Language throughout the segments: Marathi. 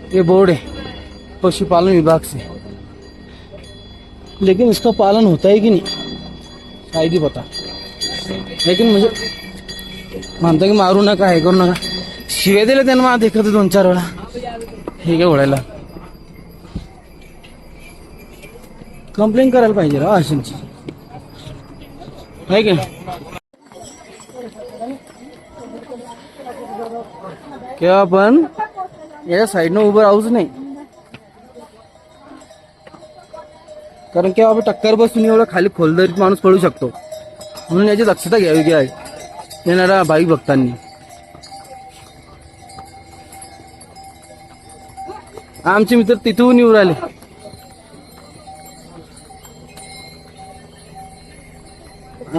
ये बोर्ड है पशुपालन विभाग से, लेकिन इसका पालन होता है कि नहीं शायद ही पता। लेकिन मुझे म्हणता की मारू नका, हे करू नका, शिवे दिले त्यांना मला देखत 2-4 वेळा हे काय ओढायला कंप्लेंट करायला पाहिजे रा अशांची, आहे की किंवा आपण या साईडनं उभं राहूच नाही, कारण की आपण टक्कर बसून एवढं खाली खोलदरीत माणूस पडू शकतो, म्हणून याची दक्षता घ्यावी की आहे येणाऱ्या भाविक भक्तांनी। आमचे मित्र तिथून येऊ राहिले,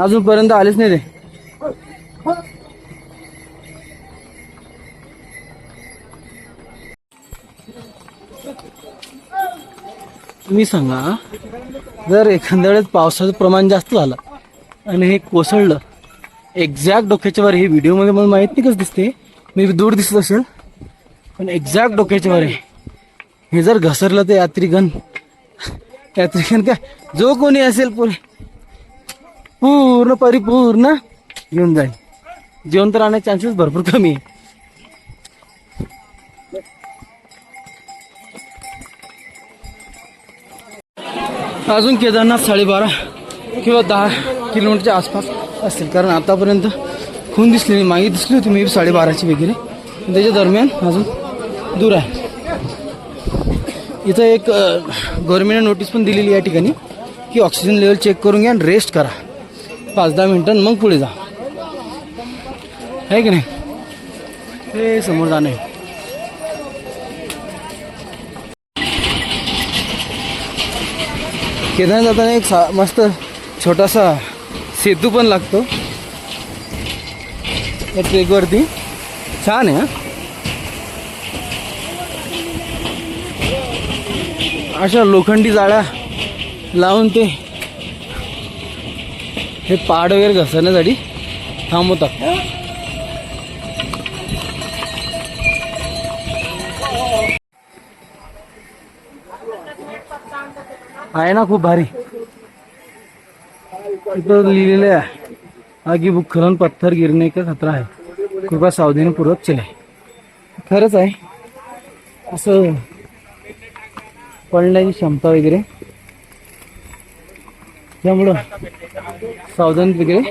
अजूनपर्यंत आलेच नाही ते। तुम्ही सांगा, जर एखाद्या वेळेस पावसाचं प्रमाण जास्त झालं आणि हे कोसळलं एक्झॅक्ट डोक्याच्या वर, हे व्हिडिओमध्ये मला माहित नाही कसं दिसते, मी दूर दिसत असेल पण एक्झॅक्ट डोक्याच्या वर आहे, हे जर घसरलं तर यात्रीगण काय जो कोणी असेल पूर्ण परिपूर्ण घेऊन जाईल, जिवंत राहण्याचे चान्सेस भरपूर कमी आहे। अजून केदारनाथ 12.5 किंवा 10 किलोमीटरच्या आसपास असेल, कारण आतापर्यंत खून दिसली नाही, मागे दिसली होती मी 12.5ची वगैरे, त्याच्या दरम्यान अजून दूर आहे। इथं एक गव्हर्नमेंटने नोटीस पण दिलेली या ठिकाणी की ऑक्सिजन लेवल चेक करून घ्या आणि रेस्ट करा 5-10 मिनिटांनी, मग पुढे जा, आहे की नाही। हे समोर जाणं आहे। केदारनाथ जाताना एक मस्त छोटासा सेतू पण लागतो या ट्रेकवरती, छान आहे। अशा लोखंडी जाळ्या लावून ते हे पहाड वगैरे घसरण्यासाठी थांबवतात। आहे ना खूप भारी, इथं लिहिलेलं आहे आगे भूस्खलन पत्थर गिरने का खतरा है, कृपया सावधानीपूर्वक चले। खरंच आहे, असं पडण्याची क्षमता वगैरे, त्यामुळं सावधान वगैरे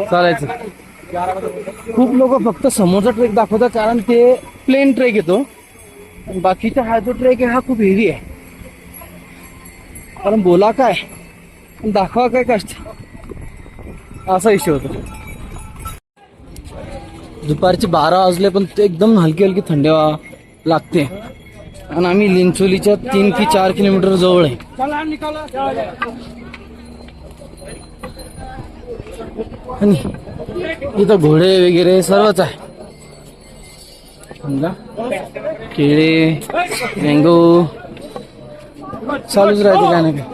चालायचं। खूप लोक फक्त समोरचा ट्रेक दाखवतात, कारण ते प्लेन ट्रेक येतो, बाकीचा हा जो ट्रेक आहे हा खूप हेवी आहे, कारण बोला काय दाखवा काय कष्ट असा इश्यू होतो। दुपारचे 12 वाजले पण ते एकदम हलकी हलकी थंडी लागते, आणि आम्ही लिंचोलीच्या 3 की 4 किलोमीटर जवळ आहे। आणि इथं घोडे वगैरे सर्वच आहे, समजा केळे मँगो चालूच राहते काय ना काय।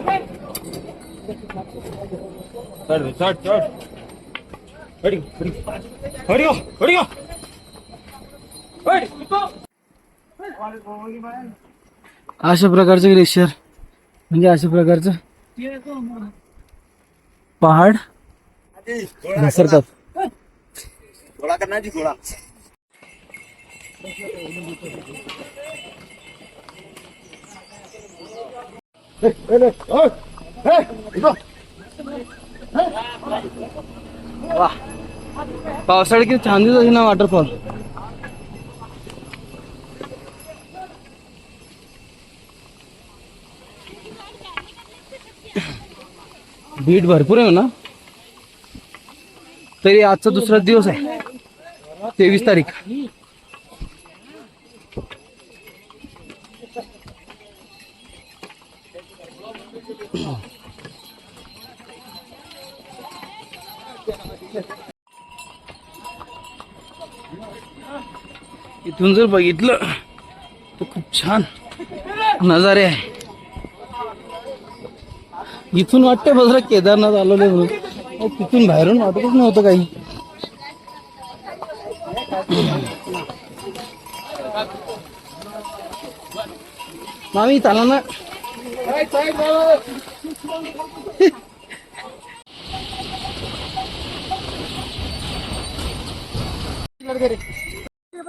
अशा प्रकारचं ग्लेशियर म्हणजे अशा प्रकारचं पहाड घसरतात। वाह, पावसाळ्यात किती छान दिसत ना वॉटरफॉल। भीड भरपूर आहे ना, तरी आजचा दुसरा दिवस आहे 23 तारीख। इथून जर बघितलं तर खूप छान नजारे आहे। इथून वाटते बघा केदारनाथ आलोले म्हणून, तिथून बाहेरून वाटतच नव्हतं काही। मामी चाला ना.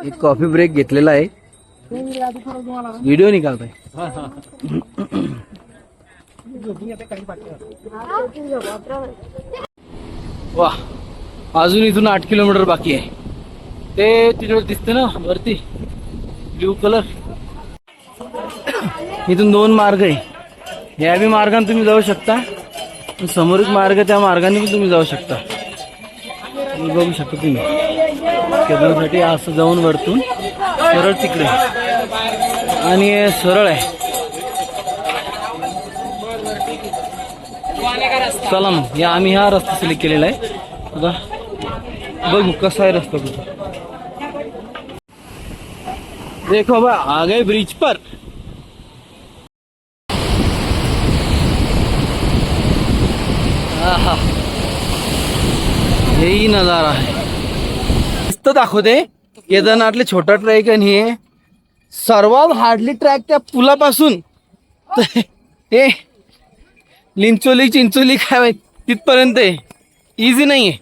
एक कॉफी ब्रेक घेतलेला आहे. व्हिडिओ निकालताय. वा, अजून इथून 8 किलोमीटर बाकी आहे. ते तिकडे दिसते ना वरती ब्ल्यू कलर. इथून 2 मार्ग आहे. या बी मार्गाने तुम्ही जाऊ शकता. समोर एक मार्ग, त्या मार्गाने पण तुम्ही जाऊ शकता. बघू शकता तुम्ही केदारसाठी असं जाऊन वरतून सरळ तिकडे आणि सरळ आहे. चला मग या आम्ही हा रस्ता सिलेक्ट केलेला आहे. आता बघू कसा आहे रस्ता. कुठे देखो बा आ गए ब्रिज पर. आहा, यही नजारा है. नुसतं दाखवते केदारनाथले छोटा ट्रॅक आणि हे सर्वात हार्डली ट्रॅक त्या पुलापासून हे लिंचोली चिंचोली काय माहित तिथपर्यंत आहे. इझी नाही आहे.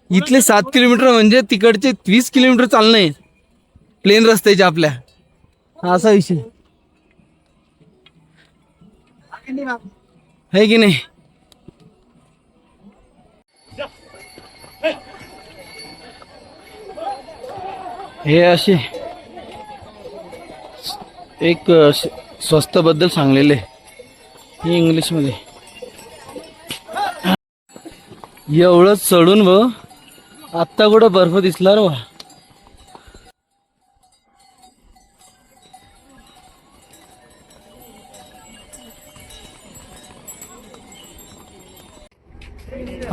इथले 7 किलोमीटर म्हणजे तिकडचे 20 किलोमीटर चालणं आहे प्लेन रस्त्याचे आपल्या. असा विषय है की नाही. हे असे एक स्वस्त बद्दल सांगलेले हे इंग्लिश मध्ये. एवढं चढून व आत्ता कुठं बर्फ दिसला रे.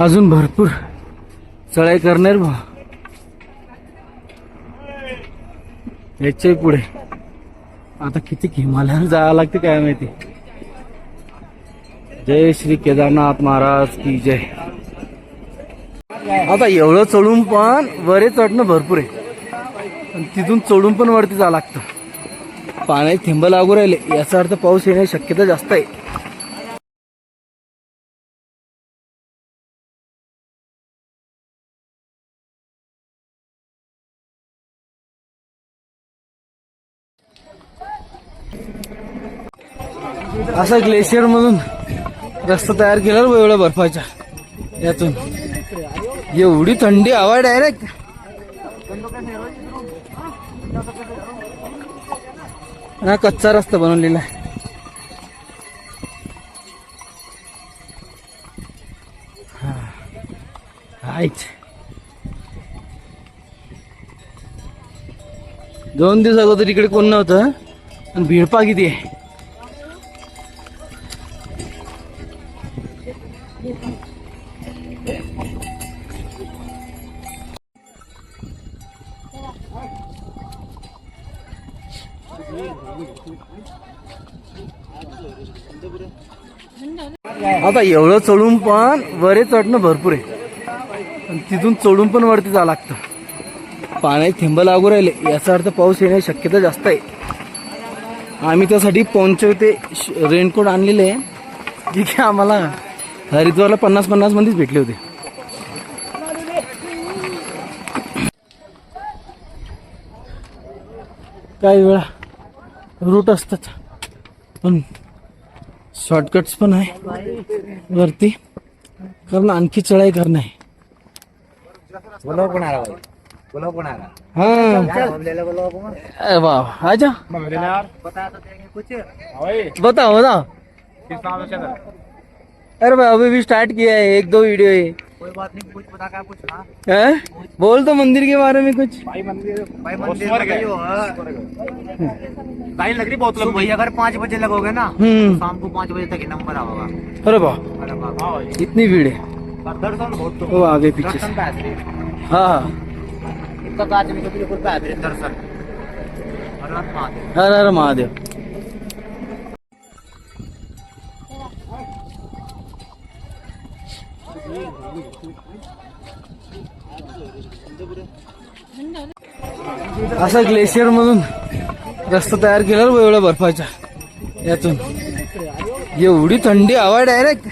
अजून भरपूर चढाई करणार बा. याच्या पुढे आता किती हिमालयावर जायला लागते काय माहिती. जय श्री केदारनाथ महाराज की जय. आता एवढं चढून पण वरे चढणं भरपूर आहे आणि तिथून चढून पण वरती जावं लागतं. पाण्यात थेंब लागू राहिले याचा अर्थ पाऊस येण्याची शक्यता जास्त आहे. असा ग्लेशियर मधून रस्ता तयार केला रे एवढ्या बर्फाच्या यातून. एवढी थंडी हवा डायरेक्ट. हा कच्चा रस्ता बनवलेला आहे. हायच 2 दिवस अगोदर इकडे कोण नव्हतं आणि भीडपा किती आहे. आता एवढं चढून पण वरे चढणं भरपूर आहे आणि तिथून चढून पण वरती जावं लागतं. पाण्यात थेंब लागू राहिले याचा अर्थ पाऊस येण्याची शक्यता जास्त आहे. आम्ही त्यासाठी पोंचो ते रेनकोट आणलेले आहे. जे की आम्हाला हरिद्वारला 50-50 मध्येच भेटले होते. काही वेळा रूट असतात पण शॉर्टकट्स पण आहे वरती कारण आणखी चढाई करणं आहे. हाँ वाह आजा बताओ बताओ. अरे भाई अभी भी स्टार्ट किया है 1-2 वीडियो है. कोई बात नहीं, कुछ बता क्या कुछ ना. है बोल तो मंदिर के बारे में कुछ. भाई मंदिर लाइन लग रही बहुत लंबी भाई. अगर 5 बजे लगोगे ना तो शाम को 5 बजे तक ही नंबर आएगा. अरे वाह इतनी भीड़ है. दर्शन बहुत वो आगे पीछे से. हाँ इतना काज में कभी बिल्कुल बेहतरीन दर्शन. हर हर महादेव. असा ग्लेशियर मधून रस्ता तयार केला रे एवढ्या बर्फाच्या यातून. एवढी थंडी हवा डायरेक्ट.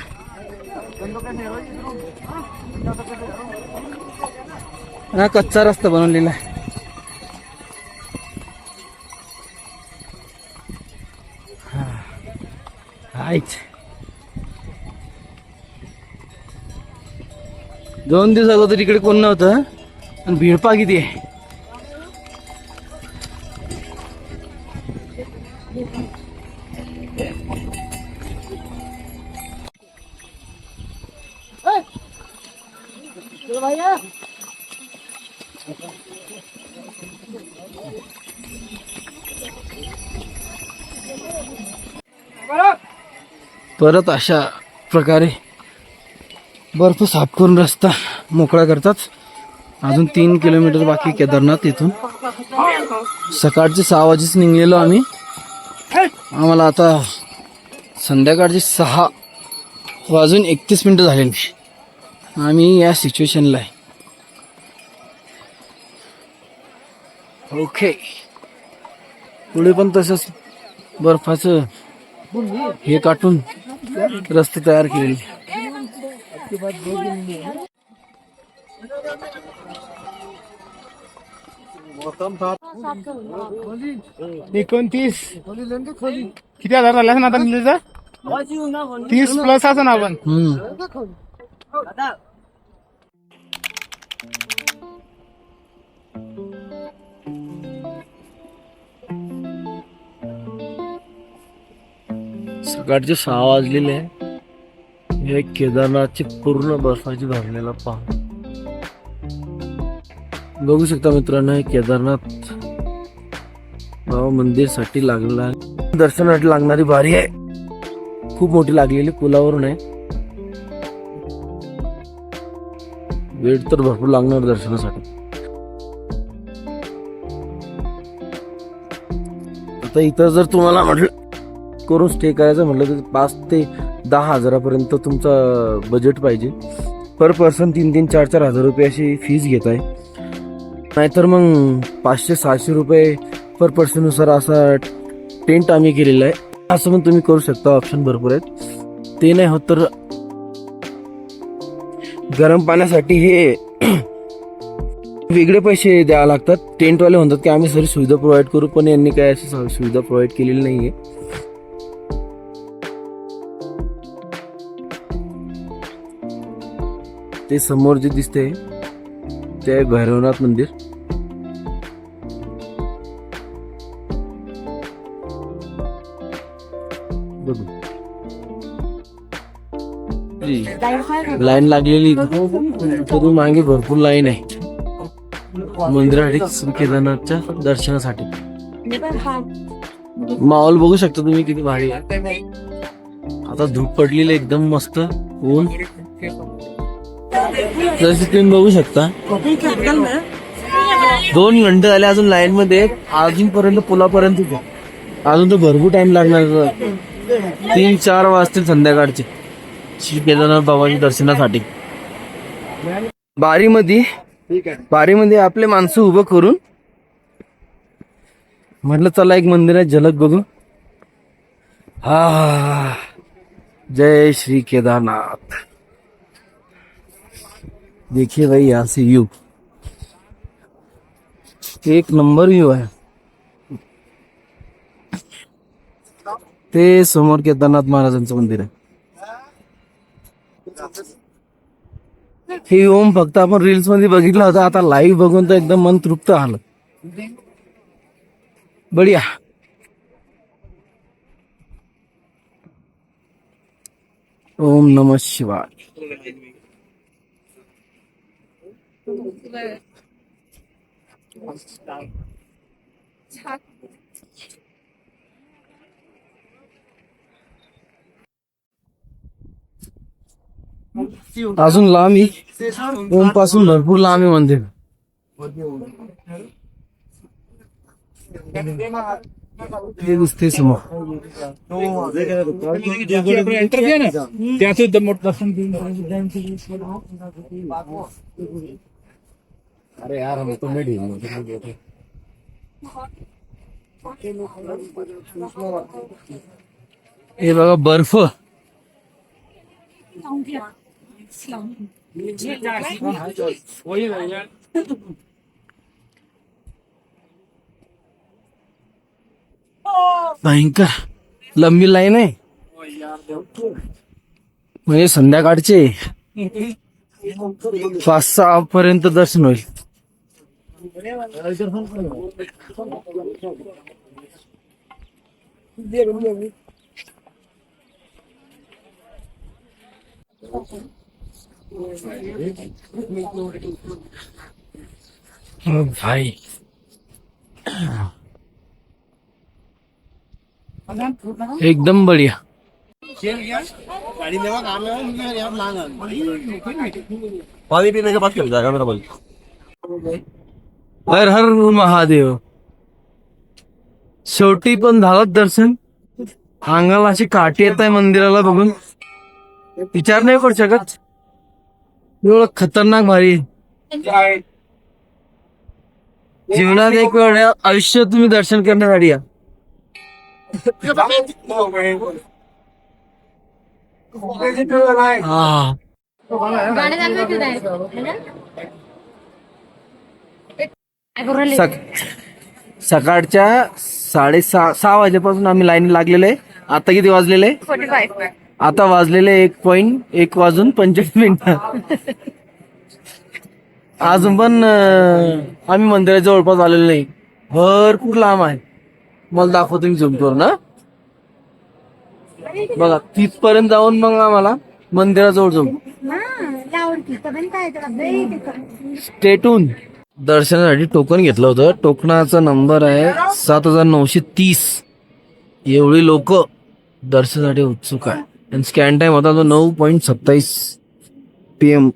हा कच्चा रस्ता बनवलेला आहे. हायच 2 दिवस अगोदर इकडे कोण नव्हतं आणि भीडपा किती आहे. परत अशा प्रकारे बर्फ साफ करून रस्ता मोकळा करतात. अजून 3 किलोमीटर बाकी केदारनाथ इथून. सकाळचे 6 वाजेच निघलेलो आम्ही. आम्हाला आता संध्याकाळचे 6 वाजून 31 मिनिटं झालेली. आम्ही या सिच्युएशनला आहे. ओके, पुढे पण तसंच बर्फाचं हे काटून रस्ते तयार केलेले. 29 किती हजार झाला ना आता निलेचा? 30 प्लस असं ना आपण. सकाळचे 6 वाजलेले आहे. हे केदारनाथची पूर्ण बर्फाची भरलेला पहाड बघू शकता मित्रांनो. हे केदारनाथ बाबा मंदिर साठी लागलेला आहे. दर्शनासाठी लागणारी बारी आहे, खूप मोठी लागलेली, पुलावरून आहे. वेळ तर भरपूर लागणार दर्शनासाठी. आता इथं जर तुम्हाला म्हटलं करून स्टे करायचं म्हटलं तर 5 ते 10 हजारापर्यंत तुमचं बजेट पाहिजे. पर पर्सन 3-3, 4-4 हजार रुपये अशी फीस घेत आहे. नाहीतर मग 500-600 रुपये पर पर्सन नुसार असा टेंट आम्ही केलेला आहे. असं पण तुम्ही करू शकता, ऑप्शन भरपूर आहेत. ते नाही होत तर गरम पाण्यासाठी हे वेगळे पैसे द्यावे लागतात. टेंटवाले म्हणतात की आम्ही सर सुविधा प्रोव्हाइड करू, पण यांनी काय अशी सुविधा प्रोव्हाइड केलेली नाहीये. ते समोर जे दिसते ते आहे भैरवनाथ मंदिर. बघू लाईन लागलेली, तरी मागे भरपूर लाईन आहे मंदिरासाठी, केदारनाथच्या दर्शनासाठी. माहोल बघू शकता तुम्ही किती भारी आहे. आता धूप पडलेली एकदम मस्त ऊन, जसे तुम्ही बघू शकता. 2 घंटे झाले अजून लाईन मध्ये, अजूनपर्यंत पुलापर्यंत अजून तर भरपूर टाइम लागणार. 3-4 वाजतील संध्याकाळचे श्री केदारनाथ बाबांच्या दर्शनासाठी. बारीमध्ये आपले माणसं उभं करून म्हटलं चला एक मंदिरात झलक बघू. हा, जय श्री केदारनाथ. देखिए भाई यहाँ से व्यू, एक नंबर व्यू आहे. ते समोर केदारनाथ महाराजांचं मंदिर आहे. हे ओम फक्त आपण रील्स मध्ये बघितला होता, आता लाईव्ह बघून तर एकदम मन तृप्त झालं. बढिया. ओम नमः शिवाय. अजून लांब ओम पासून भरपूर लांब आहे मंदिर. हे दिसते समोर. अरे यार हम तो नहीं. हे बघा बर्फ. भयंकर लंबी लाईन आहे, म्हणजे संध्याकाळचे 5-6 पर्यंत दर्शन होईल. भाई एकदम बढ़िया. पानी पीने के बाद क्या जाएगा मेरा भाई? हर हर महादेव. शेवटी पण झालं दर्शन. अंगाला अशी काठी येत आहे मंदिराला बघून, विचार नाही करू शकत. एवढं खतरनाक भारी. जीवनात एक वेळ आयुष्य तुम्ही दर्शन करण्यासाठी या. हा सकाळच्या 6:30 वाजेपासून आम्ही लाईन लागलेले आहे. आता किती वाजलेले? 45. आता वाजलेले 1:25 अजून पण आम्ही मंदिराच्या जवळपास आलेलो नाही. भरपूर लांब आहे. मला दाखवतो मी झूम करून. ना बघा तिथपर्यंत जाऊन मग आम्हाला मंदिराजवळ जाऊ. स्टेटून दर्शनासाठी टोकन घेतलं होतं. टोकनाचा नंबर आहे 7930. एवढी लोक दर्शनासाठी उत्सुक आहे. आणि स्कॅन टाइम होता तो 9:27 PM.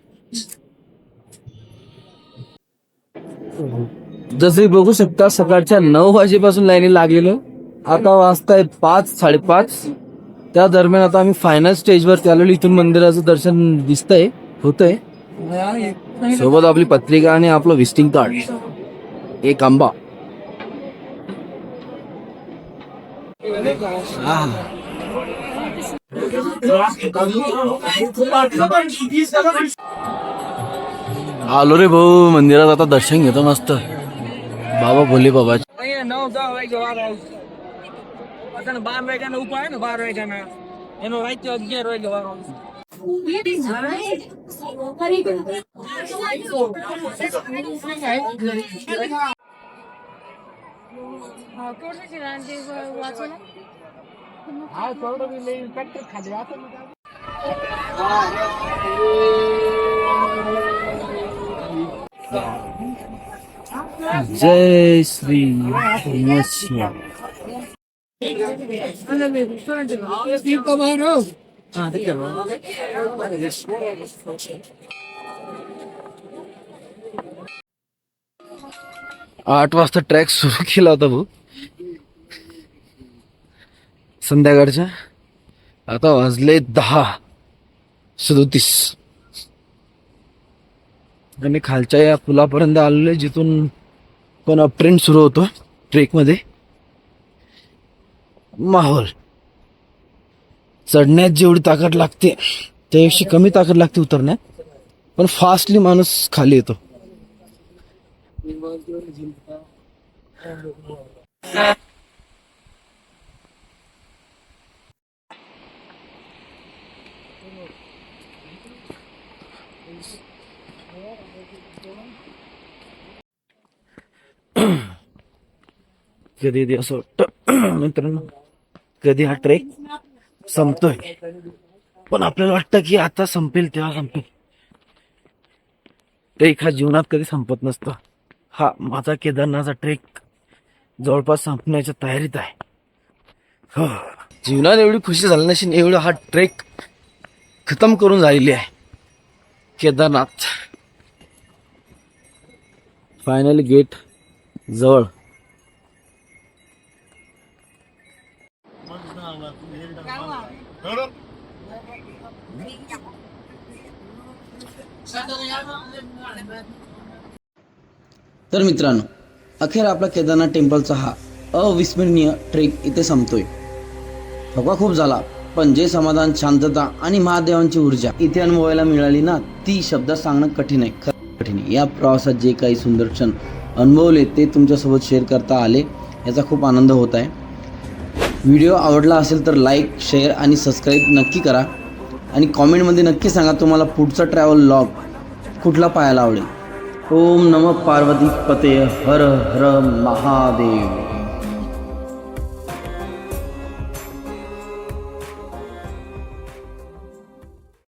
जसे बघू शकता सकाळच्या 9 वाजेपासून लाईनी लागलेलो. आता वाजताय 5-5:30. त्या दरम्यान आता आम्ही फायनल स्टेजवरती आलेलो. इथून मंदिराचं दर्शन दिसतंय, होतंय. सोबत आपली पत्रिका आणि आपलं विजिटिंग कार्ड, एक आंबा. आलो रे भाऊ मंदिरात. आता दर्शन घेतो मस्त. बाबा भोले बाबा. जय श्री मच्छिया. 8 वाजता ट्रॅक सुरू केला होता भाऊ संध्याकाळच्या. आता वाजले 10:37 आणि खालच्या या पुलापर्यंत आलेले, जिथून पण अप ट्रेंड सुरू होतो ट्रेक मध्ये. माहोल चढण्यात जेवढी ताकद लागते त्यापेक्षा कमी ताकद लागते उतरण्यात. पण फास्टली माणूस खाली येतो. कधी असं वाटतं मित्रांनो, कधी हा ट्रेक संपतोय. पण आपल्याला वाटतं की आता संपेल तेव्हा संपेल. ट्रेक हा जीवनात कधी संपत नसतो. हा माझा केदारनाथचा ट्रेक जवळपास संपण्याच्या तयारीत आहे. हो, जीवनात एवढी खुशी झाली नसेल एवढं हा ट्रेक खतम करून झालेली आहे. केदारनाथ फायनली गेट जवळ. तर मित्रांनो, अखेर आपला केदारनाथ टेम्पलचा हा अविस्मरणीय ट्रेक इथे संपतोय. थकवा खूप झाला, पण जे समाधान, शांतता आणि महादेवांची ऊर्जा इथे अनुभवायला मिळाली ना, ती शब्दात सांगणं कठीण आहे, खरं कठीण आहे. या प्रवासात जे काही सुंदर क्षण अनुभवले ते तुमच्यासोबत शेअर करता आले, याचा खूप आनंद होत आहे. व्हिडिओ आवडला असेल तर लाईक, शेअर आणि सबस्क्राईब नक्की करा आणि कॉमेंटमध्ये नक्की सांगा तुम्हाला पुढचा ट्रॅव्हल लॉग कुठला पाहायला आवडेल. ओम नमः पार्वती पते हर हर महादेव.